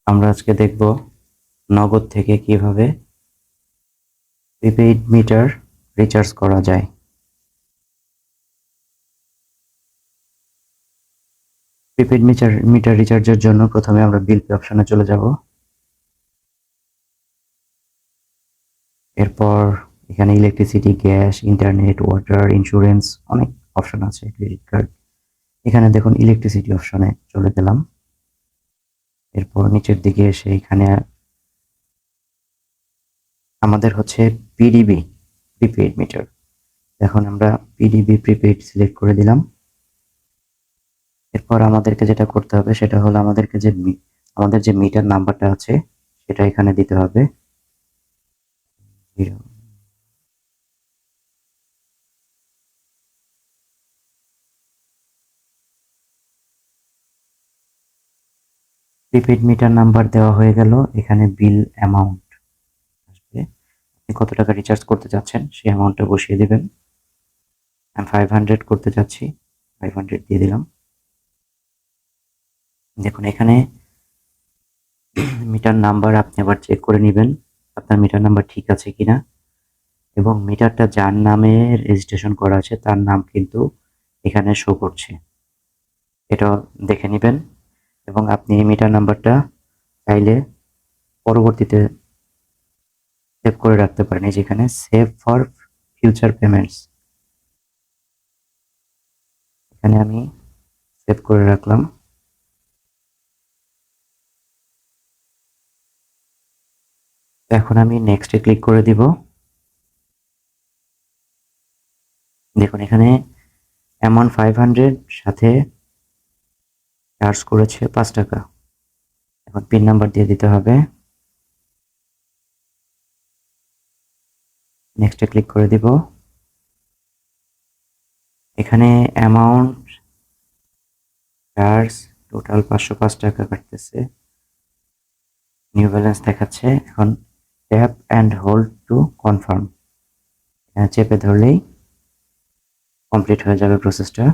আমরা আজকে দেখব নগদ থেকে কিভাবে প্রিপেইড মিটার রিচার্জ করা যায়। প্রিপেইড মিটার রিচার্জের জন্য প্রথমে আমরা বিল পে অপশনে চলে যাব। এরপর এখানে electricity, gas, internet, water, insurance অনেক অপশন আছে, ক্রেডিট কার্ড। এখানে দেখুন ইলেকট্রিসিটি অপশনে চলে গেলাম। এরপর নিচের দিকে এসে এখানে আমাদের হচ্ছে পিডিবি প্রিপেইড মিটার। এখন আমরা পিডিবি প্রিপেইড সিলেক্ট করে দিলাম। এরপর আমাদেরকে যেটা করতে হবে সেটা হলো আমাদের যে মিটার নাম্বারটা আছে সেটা এখানে দিতে হবে। প্রিপেইড মিটার নাম্বার দেওয়া হয়ে গেল। এখানে বিল অ্যামাউন্ট আসবে, আপনি কত টাকা রিচার্জ করতে চাচ্ছেন সেই অ্যামাউন্টটা বসিয়ে দিবেন। আমি 500 করতে চাচ্ছি, 500 দিয়ে দিলাম। দেখুন এখানে মিটার নাম্বার আপনি আবার চেক করে নেবেন আপনার মিটার নাম্বার ঠিক আছে কিনা, এবং মিটারটা যার নামে রেজিস্ট্রেশন করা আছে তার নাম কিন্তু এখানে শো করছে, এটা দেখে নেবেন। এবং আপনি এই মিটার নাম্বারটা চাইলে পরবর্তীতে সেভ করে রাখতে পারেন। এই যেখানে সেভ ফর ফিউচার পেমেন্টস, এখানে আমি সেভ করে রাখলাম। এখন আমি নেক্সটে ক্লিক করে দিব। দেখুন এখানে অ্যামাউন্ট 500 সাথে চার্জ করেছে 5 টাকা। এখন পিন নাম্বার দিয়ে দিতে হবে। নেক্সটে ক্লিক করে দিব। এখানে অ্যামাউন্ট চার্জ টোটাল 505 টাকা কাটতেছে, নিউ ব্যালেন্স দেখাচ্ছে। এখন tap and hold to confirm, চেপে ধরলেই কমপ্লিট হয়ে যাবে প্রসেসটা।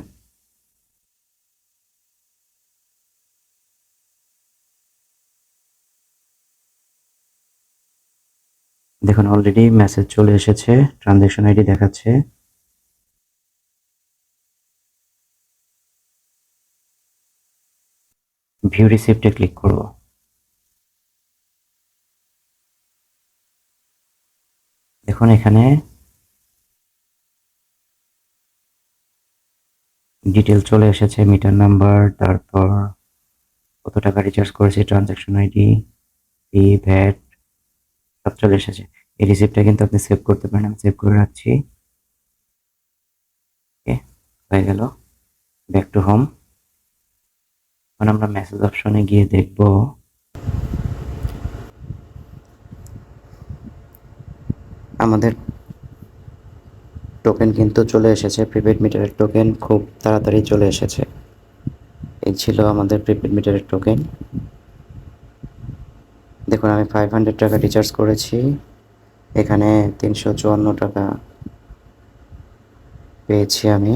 দেখুন অলরেডি মেসেজ চলে এসেছে, ট্রানজ্যাকশন আইডি দেখাচ্ছে। ভিউ রিসিপ্টে ক্লিক করব। দেখুন এখানে ডিটেল চলে এসেছে, মিটার নাম্বার, তারপর কত টাকা রিচার্জ করেছি, ট্রানজ্যাকশন আইডি, ফি, ভ্যাট সব চলে এসেছে। এই রিসিপ্টটা কিন্তু আপনি সেভ করতে পারেন, আমি সেভ করে রাখছি। ওকে, হয়ে গেল। Back to home. এখন আমরা মেসেজ অপশনে গিয়ে দেখব আমাদের টোকেন কিন্তু চলে এসেছে। প্রিপেড মিটারের টোকেন খুব তাড়াতাড়ি চলে এসেছে। এই ছিল আমাদের প্রিপেড মিটারের টোকেন। দেখুন আমি 500 টাকা রিচার্জ করেছি, এখানে 354 টাকা পেয়েছি আমি।